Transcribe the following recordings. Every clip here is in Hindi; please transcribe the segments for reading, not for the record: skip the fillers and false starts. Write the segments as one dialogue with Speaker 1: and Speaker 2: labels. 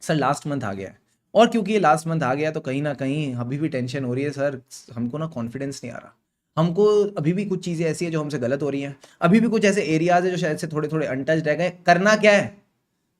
Speaker 1: सर लास्ट मंथ आ गया है, और क्योंकि ये लास्ट मंथ आ गया तो कहीं ना कहीं अभी भी टेंशन हो रही है सर, हमको ना कॉन्फिडेंस नहीं आ रहा, हमको अभी भी कुछ चीज़ें ऐसी है जो हमसे गलत हो रही हैं, अभी भी कुछ ऐसे एरियाज है जो शायद से थोड़े थोड़े अनटच्ड रह गए। करना क्या है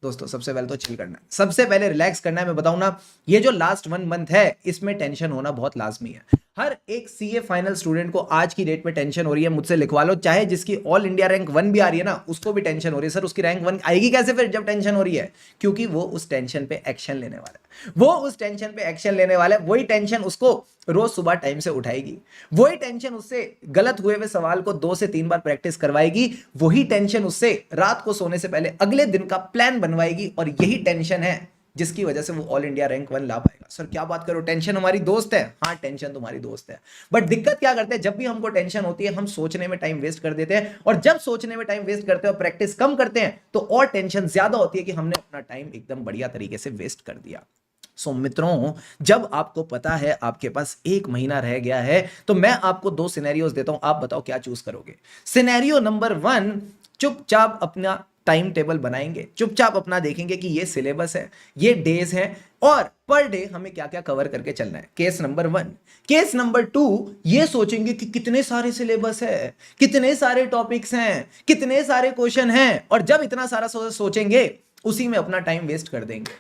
Speaker 1: दोस्तों? सबसे पहले तो चिल करना है, सबसे पहले रिलैक्स करना है। मैं बताऊं ना, ये जो लास्ट 1 मंथ है इसमें टेंशन होना बहुत लाजमी है। हर एक सीए फाइनल स्टूडेंट को आज की डेट में टेंशन हो रही है, मुझसे लिखवा लो, चाहे जिसकी ऑल इंडिया रैंक 1 भी आ रही है ना उसको भी टेंशन हो रही है। सर उसकी रैंक 1 आएगी कैसे फिर जब टेंशन हो रही है? क्योंकि वो उस टेंशन पे एक्शन लेने वाला है, वो उस टेंशन पे एक्शन लेने वाला है, वही टेंशन उसको रोज सुबह टाइम से उठाएगी, वही टेंशन उससे गलत हुए हुए सवाल को 2 से 3 बार प्रैक्टिस करवाएगी, वही टेंशन उससे रात को सोने से पहले अगले दिन का प्लान बनवाएगी, और यही टेंशन है जिसकी वजह से वो ऑल इंडिया रैंक 1 ला पाएगा। सर क्या बात करो, टेंशन हमारी दोस्त है? हाँ टेंशन तुम्हारी दोस्त है, बट दिक्कत क्या करते हैं, जब भी हमको टेंशन होती है हम सोचने में टाइम वेस्ट कर देते हैं, और जब सोचने में टाइम वेस्ट करते हैं और प्रैक्टिस कम करते हैं तो और टेंशन ज्यादा होती है कि हमने अपना टाइम एकदम बढ़िया तरीके से वेस्ट कर दिया। सो मित्रों, जब आपको पता है आपके पास 1 महीना रह गया है तो मैं आपको 2 सिनेरियोज देता हूं, आप बताओ क्या चूज करोगे। सिनेरियो नंबर 1, चुपचाप अपना टाइम टेबल बनाएंगे, चुपचाप अपना देखेंगे कि ये सिलेबस है, ये डेज है, और पर डे हमें क्या क्या कवर करके चलना है। Case number 1। केस नंबर 2, ये सोचेंगे कि कितने सारे सिलेबस है, कितने सारे टॉपिक्स हैं, कितने सारे क्वेश्चन हैं, और जब इतना सारा सोचेंगे उसी में अपना टाइम वेस्ट कर देंगे।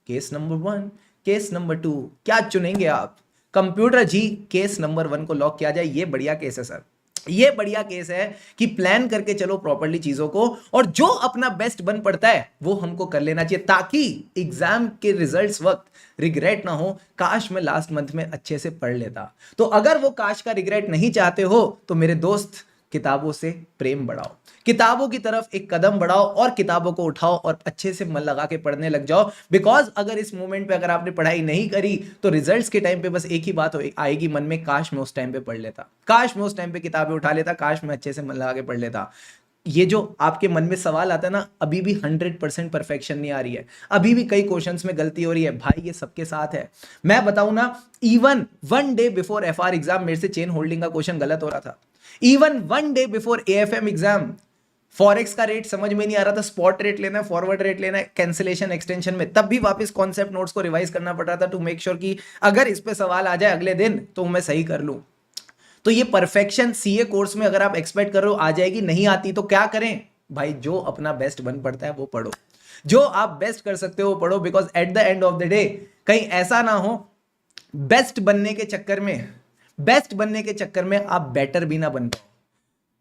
Speaker 1: केस नंबर 1, केस नंबर 2, क्या चुनेंगे आप? कंप्यूटर जी, केस नंबर 1 को लॉक किया जाए। ये बढ़िया केस है सर, ये बढ़िया केस है कि प्लान करके चलो प्रॉपर्ली चीजों को, और जो अपना बेस्ट बन पड़ता है वो हमको कर लेना चाहिए, ताकि एग्जाम के रिजल्ट्स वक्त रिग्रेट ना हो, काश मैं लास्ट मंथ में अच्छे से पढ़ लेता। तो अगर वो काश का रिग्रेट नहीं चाहते हो तो मेरे दोस्त, किताबों से प्रेम बढ़ाओ, किताबों की तरफ एक कदम बढ़ाओ, और किताबों को उठाओ और अच्छे से मन लगा के पढ़ने लग जाओ। बिकॉज अगर इस मोमेंट पे अगर आपने पढ़ाई नहीं करी तो रिजल्ट्स के टाइम पे बस एक ही बात आएगी मन में, काश मैं उस टाइम पे पढ़ लेता, काश मैं उस टाइम पे किताबें उठा लेता, काश मैं अच्छे से मन लगा के पढ़ लेता। ये जो आपके मन में सवाल आता है ना, अभी भी 100% परफेक्शन नहीं आ रही है, अभी भी कई क्वेश्चंस में गलती हो रही है, भाई ये सबके साथ है। मैं बताऊं ना, even 1 day before FR exam मेरे से चेन होल्डिंग का क्वेश्चन गलत हो रहा था। Even 1 day before AFM exam forex का रेट समझ में नहीं आ रहा था, स्पॉट रेट लेना है, फॉरवर्ड रेट लेना है, कैंसिलेशन एक्सटेंशन में, तब भी वापस कॉन्सेप्ट नोट्स को रिवाइज करना पड़ रहा था टू मेक श्योर कि अगर इस पे सवाल आ जाए अगले दिन तो मैं सही कर लूं। तो ये परफेक्शन सीए कोर्स में अगर आप एक्सपेक्ट कर रहे हो आ जाएगी, नहीं आती तो क्या करें भाई? जो अपना बेस्ट बन पड़ता है वो पढ़ो, जो आप बेस्ट कर सकते हो पढ़ो, because at the end of the day कहीं ऐसा ना हो बेस्ट बनने के चक्कर में, बेस्ट बनने के चक्कर में आप बेटर भी ना बन पाओ।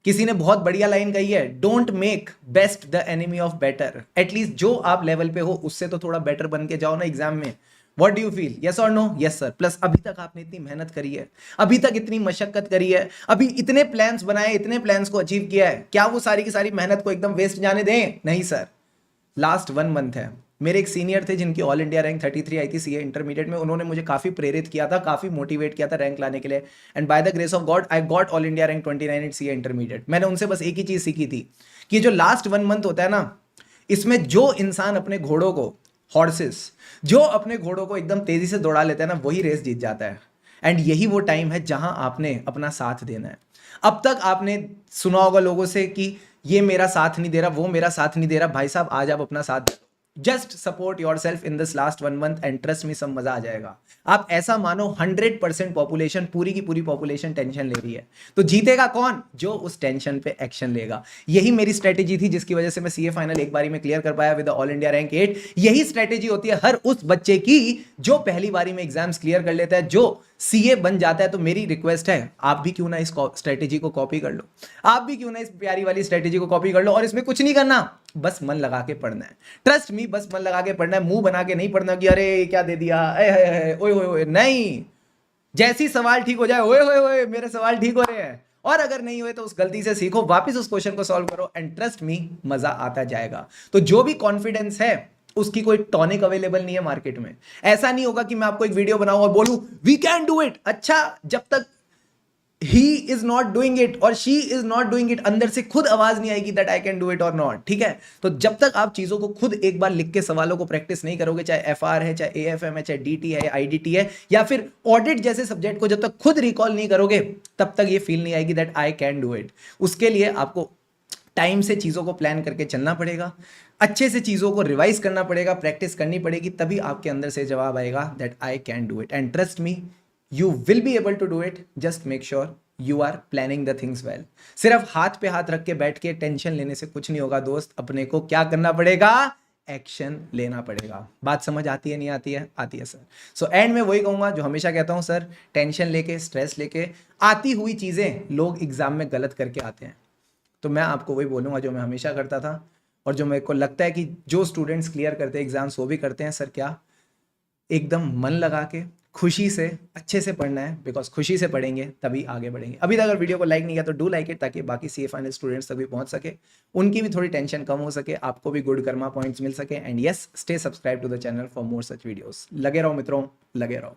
Speaker 1: किसी ने बहुत बढ़िया लाइन कही है, don't make best the enemy of better. At least जो आप लेवल पे हो उससे तो थोड़ा बेटर बन के जाओ ना एग्जाम में। What do you feel? Yes और नो? Yes sir. प्लस अभी तक आपने इतनी मेहनत करी है, अभी तक इतनी मशक्कत करी है, अभी इतने प्लान्स बनाए, इतने प्लान्स को अचीव किया है, क्या वो सारी की सारी मेहनत को एकदम वेस्ट जाने दें? नहीं सर। लास्ट 1 मंथ है। मेरे एक सीनियर थे जिनकी ऑल इंडिया रैंक 33 आई थी सीए इंटरमीडिएट में, उन्होंने मुझे काफी प्रेरित किया था, काफी मोटिवेट किया था रैंक लाने के लिए, and by the grace of God I got all India rank 29 at CA intermediate. मैंने उनसे बस एक ही चीज सीखी थी कि जो लास्ट 1 मंथ होता है ना, इसमें जो इंसान अपने घोड़ों को, हॉर्सेस, जो अपने घोड़ों को एकदम तेजी से दौड़ा लेता है ना, वही रेस जीत जाता है। एंड यही वो टाइम है जहां आपने अपना साथ देना है। अब तक आपने सुना होगा लोगों से कि ये मेरा साथ नहीं दे रहा, वो मेरा साथ नहीं दे रहा। भाई साहब आज आप अपना साथ दे दो, just support your self in this last 1 month and trust में सब मजा आ जाएगा। आप ऐसा मानो 100% पॉपुलेशन, पूरी की पूरी पॉपुलेशन टेंशन ले रही है, तो जीतेगा कौन? जो उस टेंशन पे एक्शन लेगा। यही मेरी स्ट्रेटेजी थी जिसकी वजह से मैं सीए फाइनल एक बारी में क्लियर कर पाया विद ऑल इंडिया रैंक 8। यही स्ट्रेटेजी होती है हर उस बच्चे की जो पहली बारी में एग्जाम्स क्लियर कर लेता है, जो सीए बन जाता है। तो मेरी रिक्वेस्ट है, आप भी क्यों ना इस स्ट्रेटेजी को कॉपी कर लो, आप भी क्यों ना इस प्यारी वाली स्ट्रेटेजी को कॉपी कर लो, और इसमें कुछ नहीं करना, बस मन लगा के पढ़ना है। ट्रस्ट मी, बस मन लगा के पढ़ना है, मुंह बना के नहीं पढ़ना कि अरे क्या दे दिया, ओए ओए ओए, नहीं। जैसी सवाल ठीक हो जाए, ओए ओए ओए मेरे सवाल ठीक हो रहे हैं, और अगर नहीं हुए तो उस गलती से सीखो, वापस उस क्वेश्चन को सॉल्व करो, एंड ट्रस्ट मी मजा आता जाएगा। तो जो भी कॉन्फिडेंस है उसकी कोई टॉनिक अवेलेबल नहीं है मार्केट में। ऐसा नहीं होगा कि मैं आपको एक वीडियो बनाऊं और बोलूं वी कैन डू इट। अच्छा, जब तक he is not doing it और she is not doing it, अंदर से खुद आवाज नहीं आएगी that I can do it or not। ठीक है, तो जब तक आप चीजों को खुद एक बार लिख के सवालों को प्रैक्टिस नहीं करोगे, चाहे एफआर है, चाहे एएफएम है, चाहे डीटी है, आईडीटी है, या फिर ऑडिट जैसे सब्जेक्ट को जब तक खुद रिकॉल नहीं करोगे, तब तक ये फील नहीं आएगी that I can do it। उसके लिए आपको टाइम से चीज़ों को प्लान करके चलना पड़ेगा, अच्छे से चीज़ों को रिवाइज करना पड़ेगा, प्रैक्टिस करनी पड़ेगी, तभी आपके अंदर से जवाब आएगा that I can do it. And trust me, you will be able to do it, just make sure you are planning the things well. सिर्फ हाथ पे हाथ रख के बैठ के टेंशन लेने से कुछ नहीं होगा दोस्त, अपने को क्या करना पड़ेगा, एक्शन लेना पड़ेगा। बात समझ आती है नहीं आती है? आती है सर। सो एंड में वही कहूँगा जो हमेशा कहता हूँ सर, टेंशन लेके स्ट्रेस लेके आती हुई चीज़ें लोग एग्जाम में गलत करके आते हैं। तो मैं आपको वही बोलूँगा जो मैं हमेशा करता था और जो मेरे को लगता है कि जो स्टूडेंट्स क्लियर करते हैं एग्जाम्स वो भी करते हैं सर, क्या एकदम मन लगा के खुशी से अच्छे से पढ़ना है, बिकॉज खुशी से पढ़ेंगे तभी आगे बढ़ेंगे। अभी तक अगर वीडियो को लाइक नहीं किया तो डू लाइक इट, ताकि बाकी सीए फाइनल स्टूडेंट्स तक भी पहुंच सके, उनकी भी थोड़ी टेंशन कम हो सके, आपको भी गुड कर्मा पॉइंट्स मिल सके। And yes, stay subscribe to the channel for more such videos. लगे रहो मित्रों, लगे रहो।